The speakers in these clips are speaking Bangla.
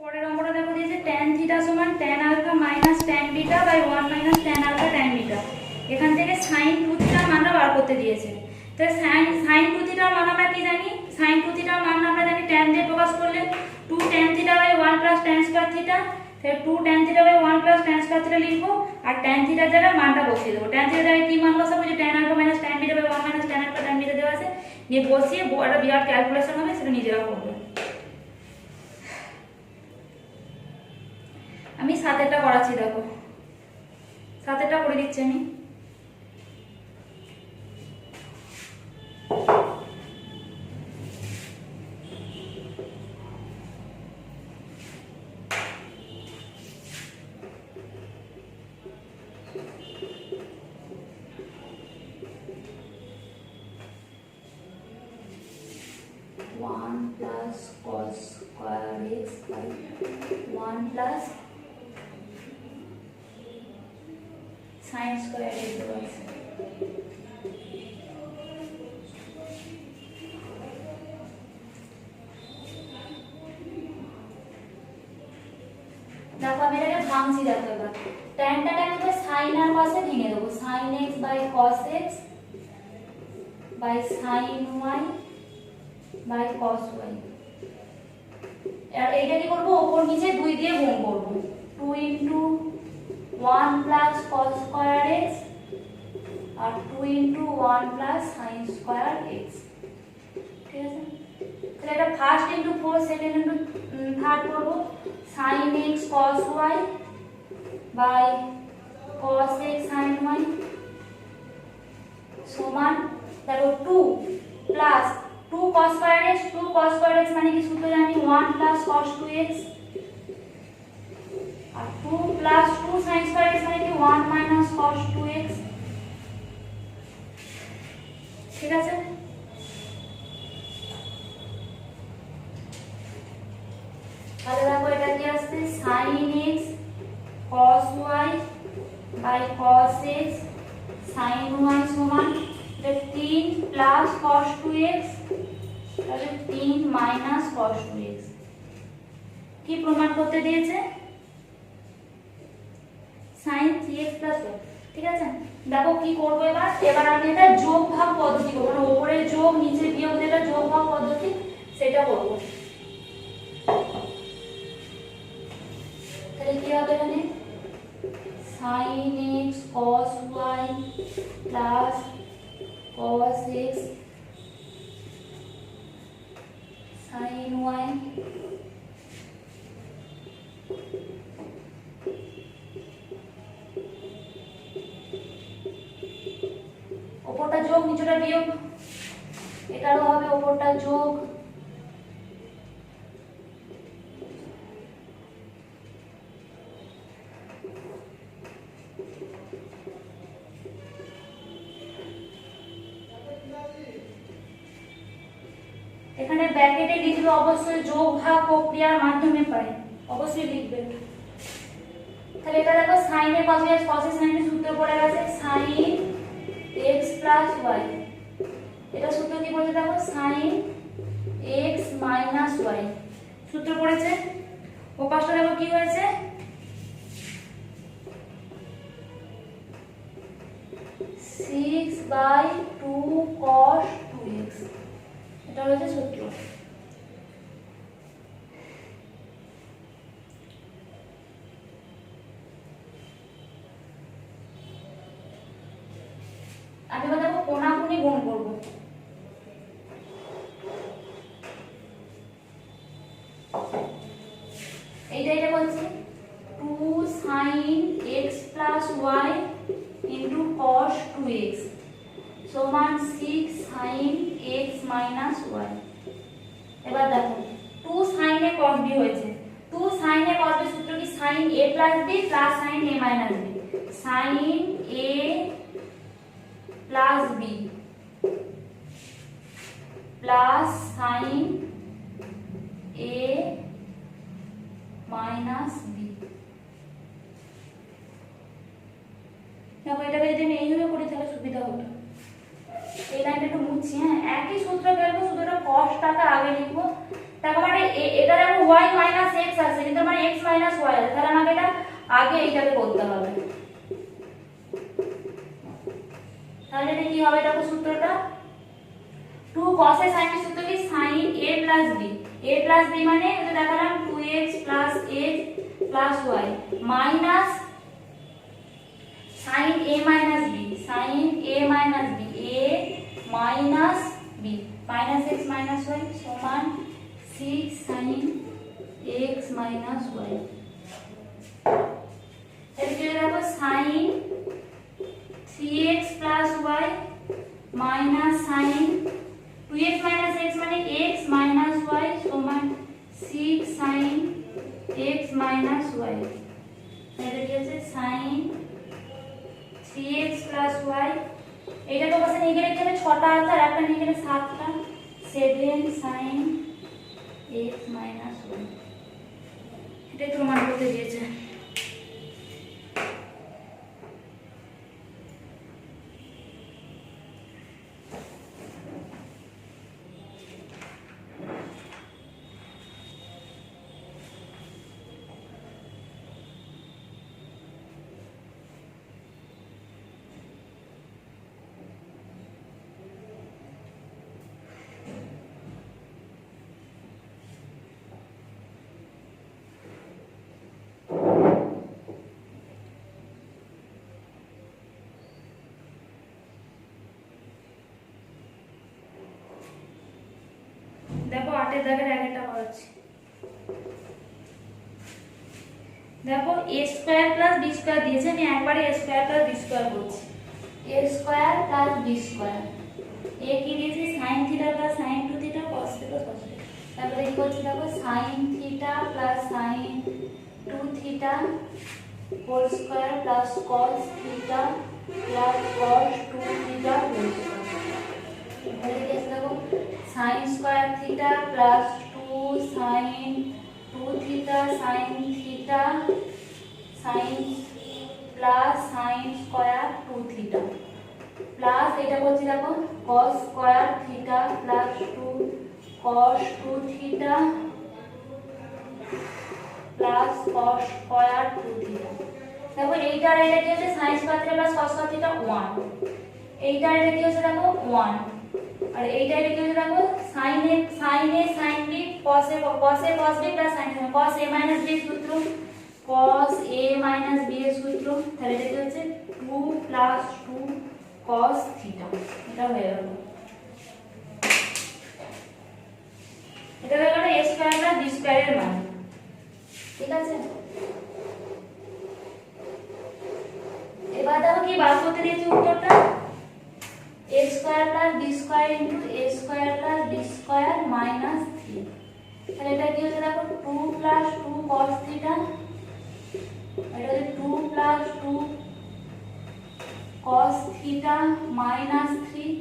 পরের অঙ্কটা দেখো দিয়েছে tan থিটা সমান tan alpha minus tan beta by 1 minus tan alpha tan beta. এখান থেকে sin 2 থিটার মানটা বার করতে দিয়েছে। তো sin 2 থিটার মান আমরা কি জানি? sin 2 থিটার মান আমরা জানি tan দিয়ে প্রকাশ করলে 2 tan theta by 1 plus tan square theta. তাহলে 2 tan theta by 1 plus tan square theta লিখবো আর tan থিটার জায়গায় মানটা বসিয়ে দেবো। tan থিটার জায়গায় কি মান বসাবো? যে tan alpha minus tan beta by 1 minus tan alpha tan beta দেওয়া আছে, নিয়ে বসিয়ে একটা বিরাট ক্যালকুলেশন হবে, সেটা নিজেরা করবে। আমি সাতেরটা করাচ্ছি, দেখো সাতেরটা করে দিচ্ছি আমি। One plus cos square x by 1 plus sine square x by দেখো আমি এটাকে ভাঙছি, দেখো এবার ট্যানটাকে আমি সাইন আর কসে ভেঙে দেবো। Sine x by cos x by sine y by cos y। আর এইটা কি করব? উপর নিচে 2 দিয়ে গুণ করব। 2 into 1 plus cos square x আর 2 into 1 plus sin square x। ঠিক আছে, তাহলে এটা first into 4 second into third করব। sin x cos y by cos x sin y সমান দেখো 2 plus 2 cos square x, 2 cos square x মানে কি সূত্র জানি? 1 plus cos 2x আর 2 plus 2 sin square x মানে কি 1 minus cos 2x। ঠিক আছে, তাহলে দেখো এটা কি আসছে? sin x cos y by cos x sin y সমান 3 plus cos 2x তাহলে 3 মাইনাস cos 2x। কি প্রমাণ করতে দিয়েছে? sin 3x 1। ঠিক আছে, দেখো কি করব এবার? এবার আমি এটা যোগ ভাগ পদ্ধতি করব, মানে উপরে যোগ নিচে বিয়োগ যেটা যোগ ভাগ পদ্ধতি সেটা করব। তাহলে কি হবে এখানে? sin x cos y plus cos x sin y ওপরটা যোগ নিচেটা বিয়োগ, এটারও হবে ওপরটা যোগ এখানে ব্র্যাকেটে লিখবে অবশ্যই যোগ ভাগ প্রক্রিয়ার মাধ্যমে পাই, অবশ্যই লিখবে। তাহলে এটা দেখো sin এ cos এ cos এ sin এর সূত্র পড়ে গেছে sin x y। এটা সূত্র কি বলছে দেখো? sin x y সূত্র পড়েছে। ও পাশটা দেখো কি হয়েছে? Six by 2 cos 2x। এটা হচ্ছে সূত্র। আমি এবার দেখো কোণাকুণি গুণ করব। এইটা বলছি 2 sin x plus y into cos 2x সমান 6 sin x minus y। এবার দেখো 2 sin a cos b হয়েছে। 2 sin a cos b সূত্র কি? sin a plus b plus sin a minus b। sin a plus b plus sin a minus b। দেখো এটাকে যদি আমি এইভাবে করি তাহলে সুবিধা হবে। এই লাইনটা একটু মুছছি, হ্যাঁ একই সূত্র ফেলবো, শুধু এটা cos টাকে আগে লিখবো তার মানে এটা দেখো y মাইনাস x আছে কিন্তু মানে x মাইনাস y আছে, তাহলে আমাকে এটা আগে এইটাকে করতে হবে। তাহলে এটা কি হবে দেখো সূত্রটা 2 cos a sin এর সূত্র কি sin a plus b, a plus b মানে এটা দেখালাম 2x plus a plus y minus sin a minus b, sin a minus b, a minus b minus x minus y সমান 6 sin x minus y। এদিকে দেখো sin 3x plus y minus sin 2x minus x মানে x minus y সমান 6 sin x minus y। এটা কি আছে sin 3x plus y, এটা তো বসে নিয়ে গেলে কি হবে 6টা আছে আর একটা নিয়ে গেলে 7টা, 7 sin x minus y। এটা প্রমাণ করতে দিয়েছে। দেখো 8 এর দাগের একটা করাচ্ছি। দেখো a square plus b square দিয়েছে, আমি একবারে a square plus b square করছি। a square plus b square, a কি দিয়েছে sin theta plus sin 2 theta cos theta cos theta, তারপরে কি করছি দেখো sin theta plus sin 2 theta whole square plus cos theta plus cos 2 theta whole square. তাহলে কি আছে দেখো sin square theta plus 2 sin 2 theta sin theta sin plus sin square 2 theta plus এটা বলছি দেখো cos square theta plus 2 cos 2 theta plus cos square 2 theta. দেখো এইটা আর এটা কি হচ্ছে sin square theta plus cos square theta 1, এইটা আর এটা কি হচ্ছে দেখো 1, আর এইটা এটা কি হচ্ছে দেখো sin a sin b cos a cos b plus sin cos a minus b সূত্র cos a minus b এর সূত্র, তাহলে এটা কি হচ্ছে 2 প্লাস 2 cos থিটা। এটা হয়ে গেল, এটা হয়ে গেল a square plus b square এর মান। ঠিক আছে, এবার দেখো কি বার করতে দিয়েছি উত্তরটা a square plus b square into a square plus b square minus 3। তাহলে এটা কি হচ্ছে দেখো 2 প্লাস 2 cos থিটা, এটা হচ্ছে 2 প্লাস 2 cos থিটা মাইনাস 3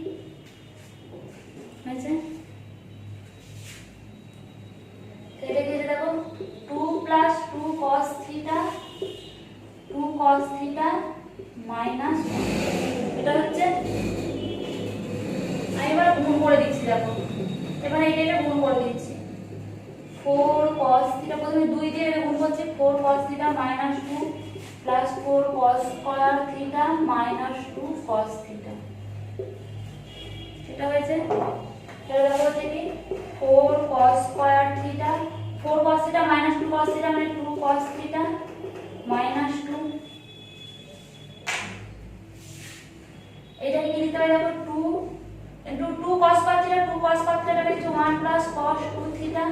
হয়েছে। এটা কি হচ্ছে দেখো 2 plus 2 cos theta 2 cos theta minus 1। এটা হচ্ছে আমি এবার গুণ করে দিচ্ছি, দেখো এবার এটা গুণ করে দিচ্ছি 4 cos থিটা, প্রথমে 2 দিয়ে গুণ করছি 4 cos theta minus 2 plus 4 cos square theta minus 2 cos theta. এটা হয়েছে, তাহলে দেখো হচ্ছে কি 4 cos square theta 4 cos theta minus 2 cos theta মানে 2 cos থিটা মাইনাস 2। এটা কি লিখতে হবে দেখো 2 into 2 cos theta 2 cos theta লিখছি 1 plus cos 2 theta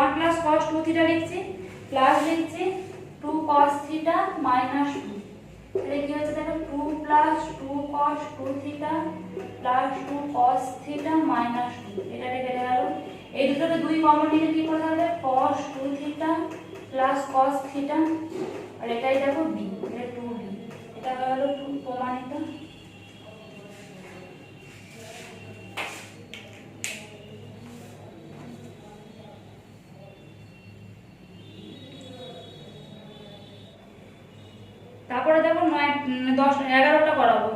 1 plus cos 2 theta লিখছি প্লাস লিখছি 2 cos থিটা মাইনাস 2। তাহলে কি হচ্ছে দেখো 2 plus 2 cos 2 theta plus 2 cos theta minus 2। এটা কেটে গেল, এই দুটোকে দুই কমন নিলে কি করতে হবে cos 2 theta plus cos theta, আর এটাই দেখো b, এটা 2b, এটা হলো 2 প্রমাণিত। তারপরে দেখো 9 10 11টা করাবো।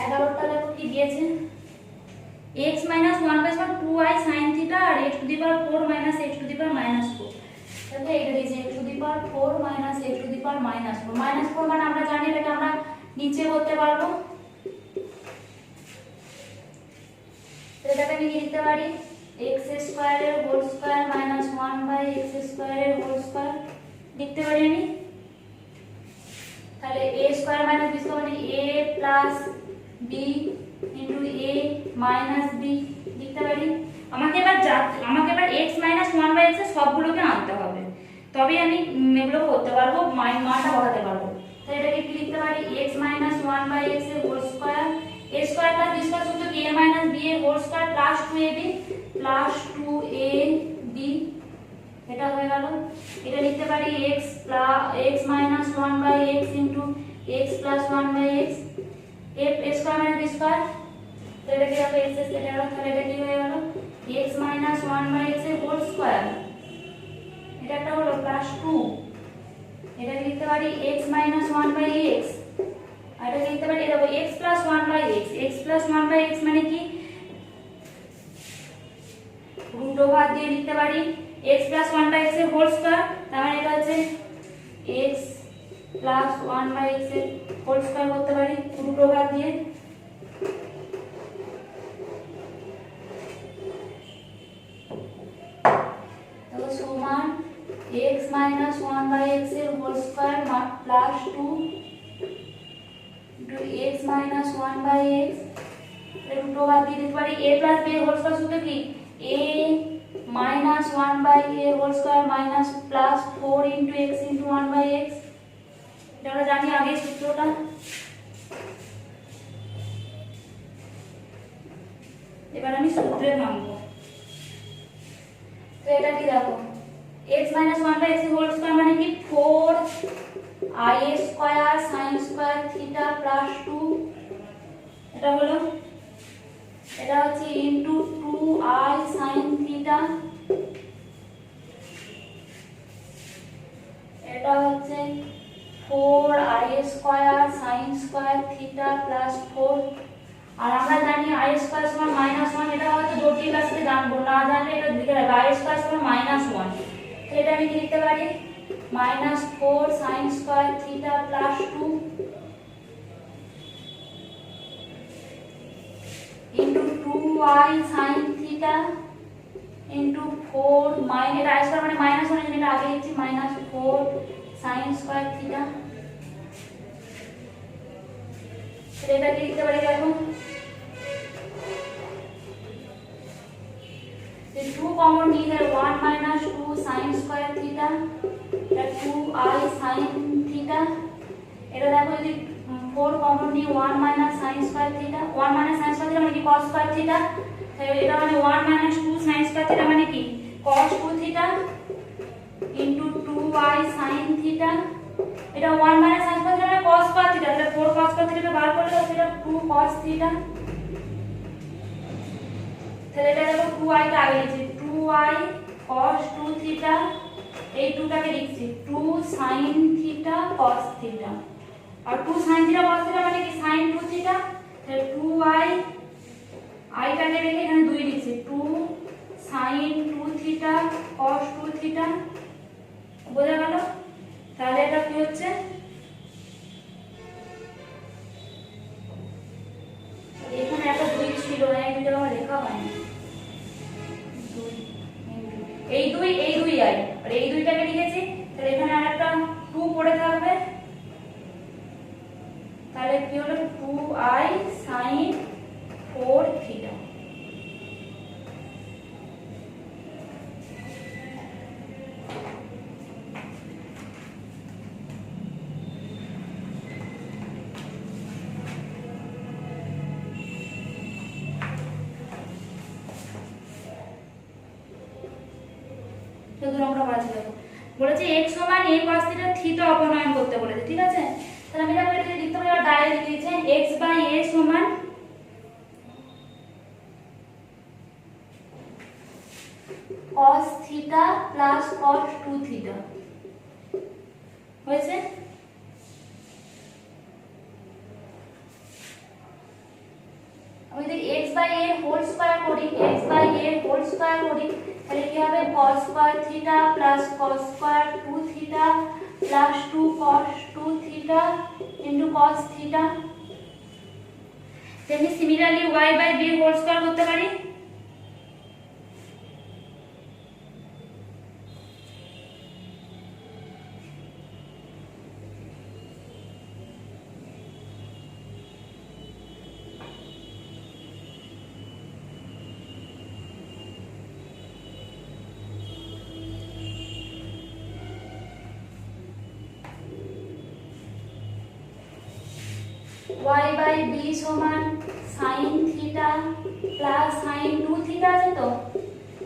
11টা দেখো x minus 1 by 2i sin theta R x to the power 4 minus x to the power minus 4 তাহলে এটা দিয়েছে x to the power 4 minus x to the power minus 4 minus 4 মানে আমরা জানি এটাকে আমরা নিচে করতে পারবো এটাকে আমি লিখতে পারি x স্কয়ার এর whole square minus 1 by x square এর হোল স্কয়ার লিখতে পারি আমি তাহলে a square minus b square মানে a plus b into a minus b লিখতে পারি আমাকে এবার x minus 1 by x এর সবগুলোকে আনতে হবে তবে আমি এগুলো করতে পারবো মানটা বসাতে পারবো তাহলে এটাকে কি লিখতে পারি x minus 1 by x এর whole square a square plus b square সূত্র কি a minus b এর whole square plus 2ab plus 2ab এটা হয়ে গেল এটা লিখতে পারি x minus 1 by x into x plus 1 by x a square minus b square তাহলে কি হবে x এটা হলো তাহলে এটা কি হয়ে গেল x minus 1 by x এর হোল স্কয়ার এটা একটা হলো প্লাস 2 এটা লিখতে পারি x minus 1 by x আর এটা লিখতে পারি দেখো x plus 1 by x x plus 1 by x মানে কি রুট ওভার দিয়ে লিখতে পারি x plus 1 by x এর হোল স্কয়ার তার মানে এটা হচ্ছে x plus 1 by x এর হোল স্কয়ার করতে পারি রুট ওভার দিয়ে তাহলে সমান x minus 1 by x এর whole square plus 2 into x minus 1 by x root over দিয়ে দিতে পারি a plus b এর হোল স্কয়ার সূত্র কি a minus 1 by a whole square minus plus 4 into x into 1 by x এটা আমরা জানি আগে সূত্রটা এবার আমি সূত্রে নামবো তো এটা কি দেখো x minus 1 by x whole square মানে কি 4 i square sin square theta plus 2 এটা হলো এটা হচ্ছে into 2i sin theta এটা হচ্ছে 4i square sin square theta plus 4 আর আমরা জানি i square সমান -1 এটা হয়তো জটিল আসলে জানবো না জানলে এটা লিখে রাখবো i square সমান -1 তো এটা আমি কি লিখতে পারি -4 sin square theta plus 2 into 2i sin theta into 4 minus i square মানে -1 যেটা আগে লিখছি -4 sin square theta এটা কি লিখতে পারি দেখো the 2 common neither 1 minus 2 sin square theta এটা 2i sin theta এটা দেখো যদি 4 common নিই 1 minus sin square theta 1 minus sin square theta মানে কি cos square theta এটা মানে 1 minus 2 sin square theta মানে কি cos 2 theta into 2i sin theta এটা 1 minus sin square theta মানে cos square theta তাহলে 4 cos square theta বার করলে সেটা 2 cos theta তাহলে এটা দেখো 2i টা আগে লিখছি 2i cos 2 theta এই 2 টাকে লিখছি 2 sin theta cos theta আর 2 sin theta cos theta মানে কি sin 2 theta তাহলে 2i i টাকে রেখে এখানে 2 লিখছি 2 sin 2 theta cos 2 theta বোঝা গেল তাহলে এটা কি হচ্ছে এখানে একটা 2 ছিল না এই দুটো আমার লেখা হয়নি এই 2i আর এই দুইটাকে লিখেছি তাহলে এখানে আরেকটা 2 পড়ে থাকবে তাহলে কি হলো 2i sin 4 theta সেগুলো আমরা বাজি দেবো বলেছে x সমান a cos theta থিটা অপনয়ন করতে বলেছে ঠিক আছে তাহলে আমি এটা লিখতে পারি আর ডাইরেক্ট লিখেছে x বাই a সমান cos theta plus cos 2 theta হয়েছে আমি যদি x বাই a এর হোল স্কয়ার করি, x বাই এর হোল স্কয়ার করি, তাহলে কি হবে cos square theta plus cos square 2 theta plus 2 cos 2 theta into cos theta. তেমনি সিমিলারলি y বাই b এর হোল স্কয়ার করতে পারি, y বাই b সমান sin theta plus sin 2 theta আছে তো,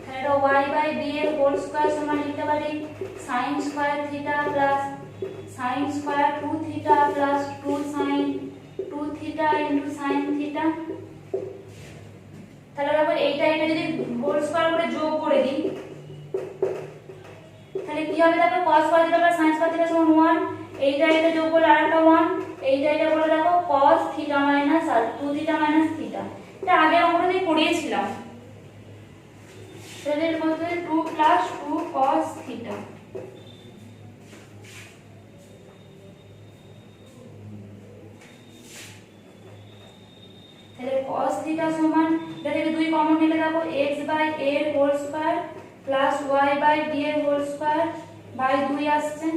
তাহলে y বাই b এর হোল স্কয়ার সমান লিখতে পারি sin square theta plus sin square 2 theta plus 2 sin 2 theta into sin theta. তাহলে দেখো এইটা যদি হোল স্কয়ার করে যোগ করে দিই তাহলে কি হবে, দেখো cos square theta plus sin square theta সমান 1, এইটা যোগ করলে আরেকটা 1, এইটা করে দেখো cos থিটা মাইনাস আর 2 থিটা মাইনাস থিটা, এটা আগে আমরা পড়িয়েছিলাম। তাহলে এর মধ্যে 2 প্লাস 2 cos থিটা, তাহলে cos থিটা সমান এটা থেকে 2 কমন নিলে দেখো x বাই a এর whole square plus y by b এর হোল স্কয়ার বাই 2 আসছে।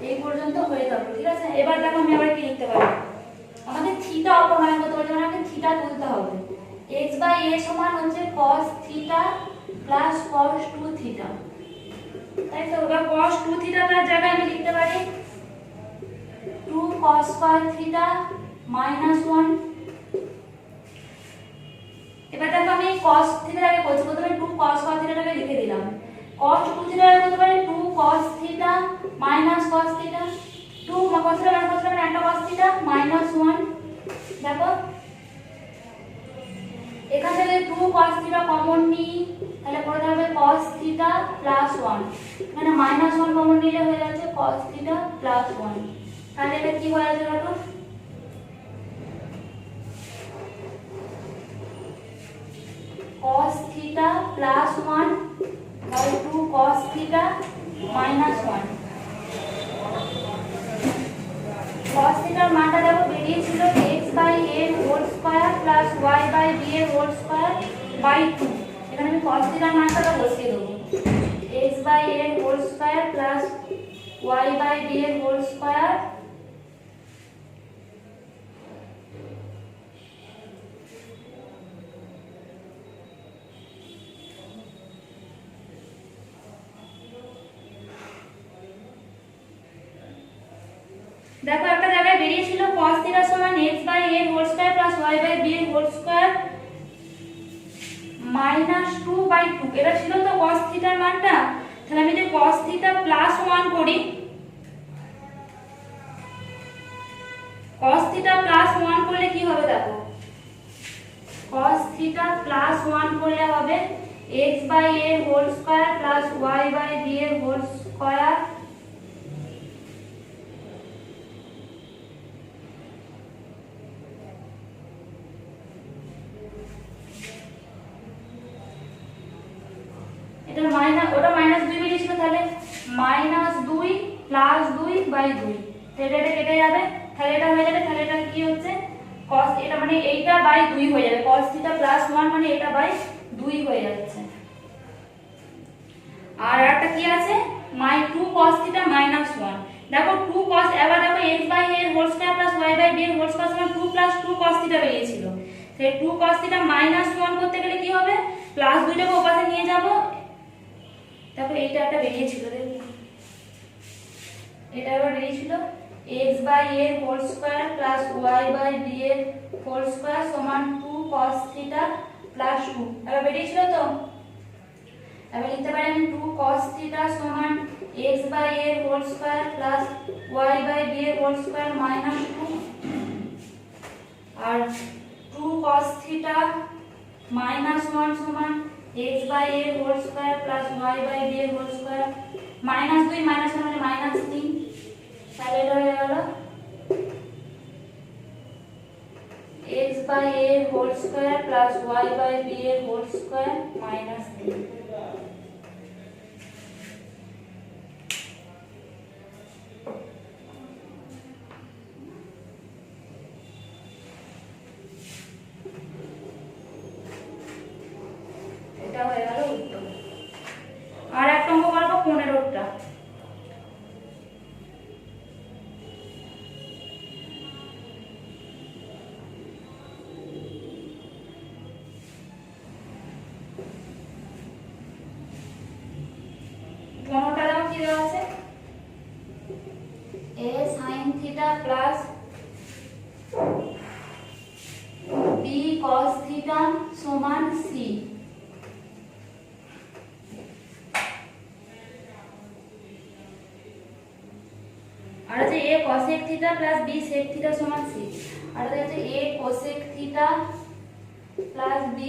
এই পর্যন্ত হয়ে গেল, ঠিক আছে। এবার দেখো আমি আবার কি লিখতে পারি, আমাদের থিটা অপনয়ন করতে পারি, আমাকে থিটা তুলতে হবে। x বাই a সমান হচ্ছে cos theta plus cos 2 theta, তাই তো। এবার cos 2 থিটাটার জায়গায় আমি লিখতে পারি 2 cos স্কয়ার থিটা মাইনাস 1। এবার দেখো আমি cos থিটাটাকে করছি, প্রথমে 2 cos স্কয়ার থিটাটাকে লিখে দিলাম, cos 2 থিটাটাকে করতে পারি 2 cos theta minus cos theta, 2 cos theta মানে cos থিটা মানে একটা cos থিটা মাইনাস 1। দেখো এখান থেকে 2 cos থিটা কমন নিই, তাহলে পড়ে থাকবে cos থিটা প্লাস 1, মানে মাইনাস 1 কমন নিলে হয়ে যাচ্ছে cos থিটা প্লাস 1। তাহলে এটা কি হয়ে যাচ্ছে দেখো, cos theta plus 1 by 2 cos theta minus 1। cos থিটার মানটা দেখো বেরিয়েছিল x বাই a এর whole square plus y by b এর হোল স্কয়ার বাই 2। এখানে আমি cos থিটার মানটা বসিয়ে দেবো, x বাই a এর whole square plus y by b এর হোল স্কয়ার দেখো একটা জায়গায় বেরিয়েছিল cos থিটা সমান x বাই a এর whole square plus y by b এর হোল স্কয়ার মাইনাস 2 বাই 2, এটা ছিল তো cos থিটার মানটা। তাহলে আমি যদি cos থিটা প্লাস 1 করি, cos থিটা প্লাস 1 করলে কি হবে দেখো, cos থিটা প্লাস 1 করলে হবে x বাই a এর whole square plus y by b এর হোল স্কয়ার এটা মাইনাস, ওটা মাইনাস 2 বেরিয়েছিল, তাহলে মাইনাস 2 প্লাস 2 বাই 2, তাহলে এটা কেটে যাবে, তাহলে এটা হয়ে যাবে, তাহলে এটা কি হচ্ছে cos, এটা মানে এইটা বাই 2 হয়ে যাবে, cos থিটা প্লাস 1 মানে এটা বাই 2 হয়ে যাচ্ছে। আর একটা কি আছে 2 cos থিটা মাইনাস 1, দেখো 2 cos, এবার দেখো x বাই a এর whole square plus y by b এর হোল স্কয়ার সমান 2 প্লাস 2 cos থিটা বেরিয়েছিল, তাহলে 2 cos থিটা মাইনাস 1 করতে গেলে কি হবে, প্লাস 2টাকে ওপাশে নিয়ে যাব। দেখো এইটা একটা বেরিয়েছিল, দেখো এটা আবার বেরিয়েছিল x বাই a এর whole square plus y by b এর হোল স্কয়ার সমান 2 cos থিটা প্লাস 2, এবার বেরিয়েছিল তো। এবার লিখতে পারি আমি 2 cos থিটা সমান x বাই a এর whole square plus y by b এর হোল স্কয়ার মাইনাস 2, আর 2 cos থিটা মাইনাস 1 সমান x by a whole square plus y by b এর হোল স্কয়ার মাইনাস 2 মাইনাস 1 মানে মাইনাস 3, তাহলে এটা হয়ে গেল x বাই a এর whole square plus y by b এর হোল স্কয়ার মাইনাস 3। এটা হয়ে গেল উত্তর। আর এক অঙ্ক করব 15টা। কি দেওয়া আছে a sin theta plus b cos theta সমান c। আর আছে a cosec theta plus b sec theta সমান c। আর আছে a cosec theta plus b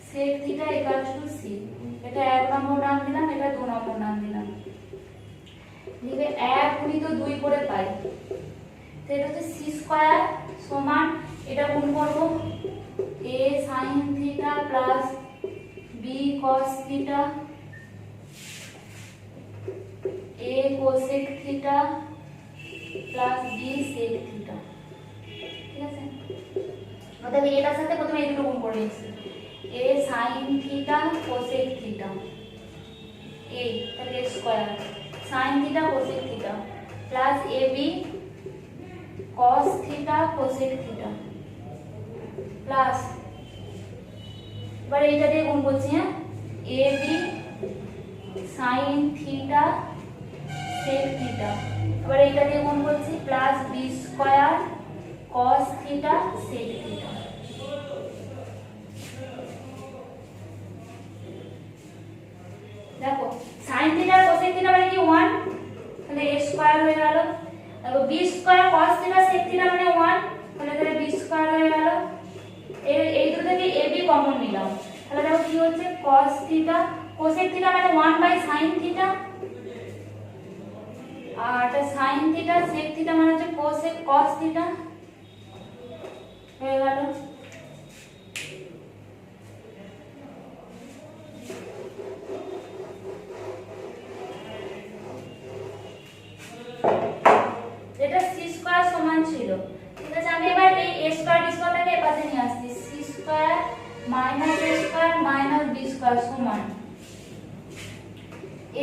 sec theta equals to c। এটা এক নম্বর নাম দিলাম, এটা 2 নম্বর নাম দিলাম। লিখে 1 গুণিত 2 করে পাই, তো এটা হচ্ছে c স্কয়ার সমান এটা গুণ করব a sin theta plus b cos theta a cosec theta plus b sec theta। ঠিক আছে, অতএব এটার সাথে প্রথমে এই দুটো গুণ করে নিচ্ছি a sin theta cosec theta a তাহলে a square sin theta cosec theta plus ab cos theta cosec theta plus এবার এইটা দিয়ে গুণ করছি, হ্যাঁ ab sin theta sec theta, এবার এইটা দিয়ে গুণ করছি plus b square cos theta sec theta। দেখো sin theta cosec theta মানে কি 1, তাহলে a স্কয়ার হয়ে গেল। দেখো b square cos theta sec theta মানে 1, তাহলে b স্কয়ার হয়ে গেল। এই দুটো থেকে ab কমন নিলাম, তাহলে দেখো কি হচ্ছে cos theta cosec theta মানে 1 বাই sin theta, আর এটা sin theta sec theta মানে হচ্ছে cosec cos theta হয়ে গেল। এটা c স্কয়ার সমান ছিল। ঠিক আছে, আমি এবার এই a স্কয়ার b স্কয়ারটাকে এই পাশে নিয়ে আসছি, c square minus a square minus b square সমান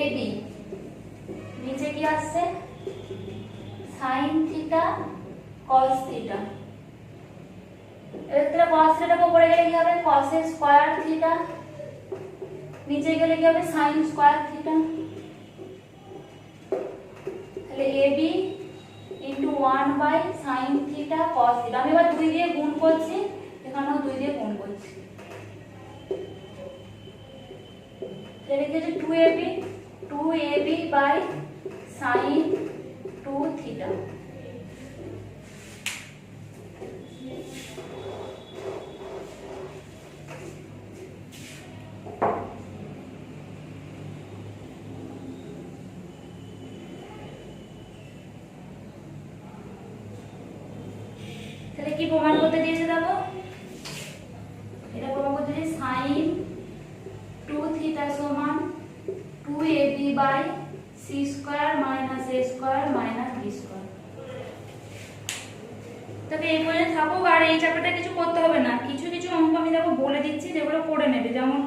ab, নিচে কি আসছে sin theta cos theta, এর cos theta কে উপরে গেলে কি হবে cos a স্কয়ার theta, নিচে গেলে কি হবে sin স্কয়ার theta, তাহলে ab into 1 by sin theta cos theta। আমি এবার 2 দিয়ে গুণ করছি, এখানেও 2 দিয়ে গুণ করছি, তাহলে কি হচ্ছে 2ab by sin 2 theta। তাহলে কি প্রমাণ করতে দিয়েছে দেখো, এটা প্রমাণ করতে দিয়েছে sin 2 থিটা সমান 2ab by c square minus a square minus b square. তবে এই পর্যন্ত থাকুক, আর এই চ্যাপ্টারটা কিছু করতে হবে না, কিছু কিছু অঙ্ক আমি দেখো বলে দিচ্ছি যেগুলো করে নেবে। যেমন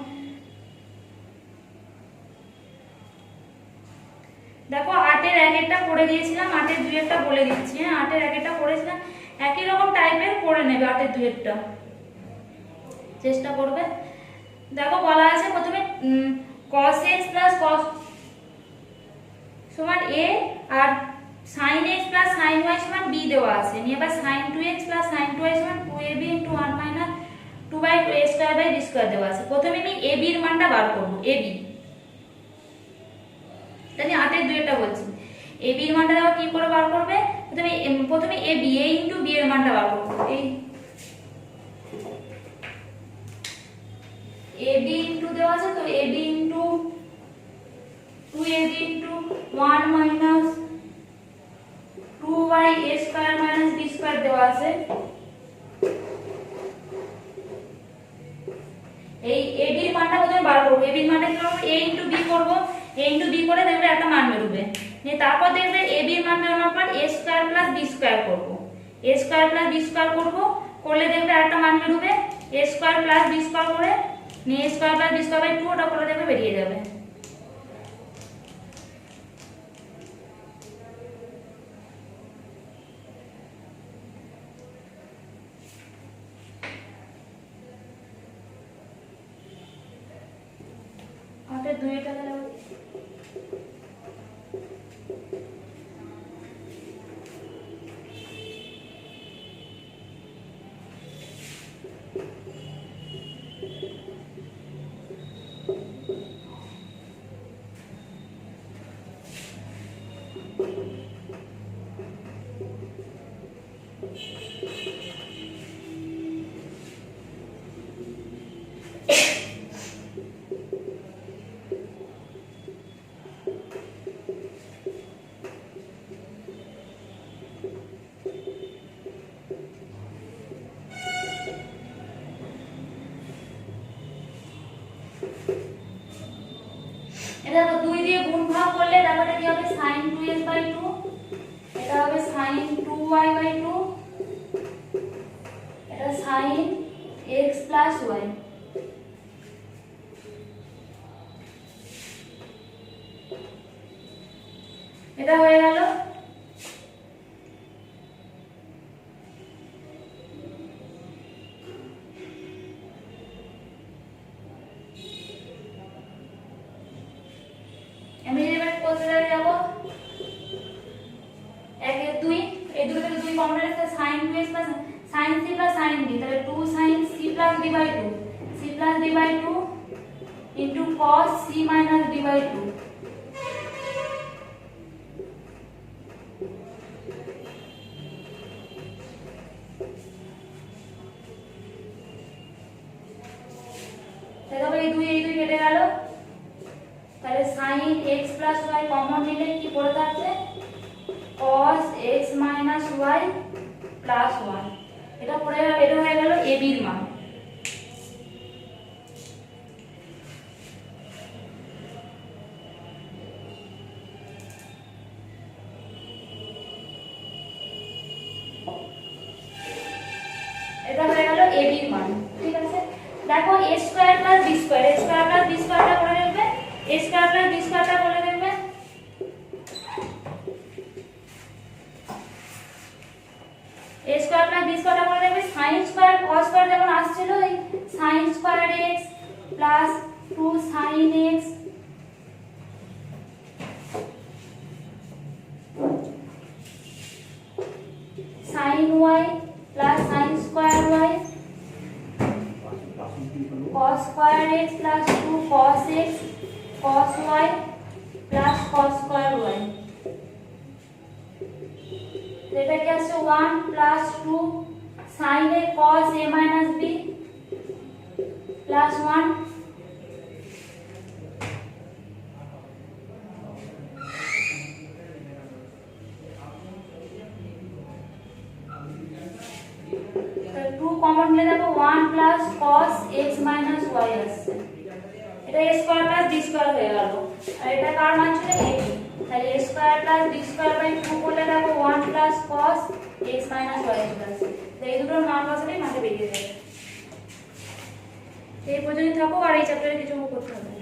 দেখো 8 এর 1 একটা করে দিয়েছিলাম, 8 এর 2 একটা বলে দিচ্ছি, হ্যাঁ 8 এর 1 একটা করেছিলাম, একই রকম টাইপের করে নেবে 8 এর 2 একটা চেষ্টা করবে। দেখো বলা আছে প্রথমে cos x plus cos সমান a R sin x plus sin y সমান b দেওয়া আছে, নিয়ে এবার sin 2x plus sin 2y সমান 2ab into 1 minus 2 by a square by b square দেওয়া আছে। প্রথমে আমি ab এর মানটা বার করব, ab তাহলে 8 এর 2 এটা বলছি, ab এর মানটা দেখো কি করে বার করবে, প্রথমে ab a into b এর মানটা বার করব, এই ab into দেওয়া আছে তো ab into 2ab into 1 minus 2y a square minus b square দেওয়া আছে। এই ab এর মানটা প্রথমে বার করব। ab এর মানটা কি করব, a ইনটু b করব। a ইনটু b করে দেখবে একটা মান বেরোবে। নিয়ে তারপর দেখবে ab এর মান বেরোনোর পর a square plus b square করব। a square plus b square করব, করলে দেখবে একটা মান বেরোবে। a square plus b square করে নিয়ে a square plus b square by 2 ওটা করে দেখবে বেরিয়ে যাবে। আমাদের 2 এটা গেল। এটা 2 দিয়ে গুণভাগ করলে তারপরে কি হবে sin 2x বাই 2, এটা হবে sin 2y বাই 2, এটা sin x প্লাস y। এটা হয়ে গেল। আমি এবার কোথায় যাব, 1 এর 2, এই দুটো থেকে 2 কমন রাখতে sin 2x plus sin c plus sin d, তাহলে 2 sin c plus d by 2, c plus d by 2 into cos c minus d by 2। তাহলে এই 2 কেটে গেল। তাহলে sin x plus y common নিলে কি পড়ে থাকছে cos x minus y plus 1। এটা পড়ে গেল, এটা হয়ে গেল ab এর মান। এটা হয়ে গেল ab এর মান। ঠিক আছে, দেখো a square plus b square, a square plus b স্কয়ারটা করে দেখবে, a স্কয়ার প্লাস b স্কয়ারটা করে দেখবে। a স্কয়ার প্লাস b স্কয়ারটা করে দেখবে, sin স্কয়ার cos স্কয়ার যেমন আসছিল এই sin square x plus 2 sin x sin y plus sin square y cos square x plus 2 cos x cos y plus cos square y। এটা কি আছে 1 plus 2 sin a cos a minus b plus 1 2 common নিলে দেখো 1 plus cos x minus y আসছে। এটা a square plus b square হয়ে গেল। আর এটা কার মান ছিল a, তাহলে a square plus b square by 2 করলে দেখো 1 plus cos x minus y আসছে। তো এই দুটোর মান বসালেই মাঝে বেরিয়ে যাবে। এই পর্যন্ত থাকো, আর এই চ্যাপ্টারে কিছু করতে হবে।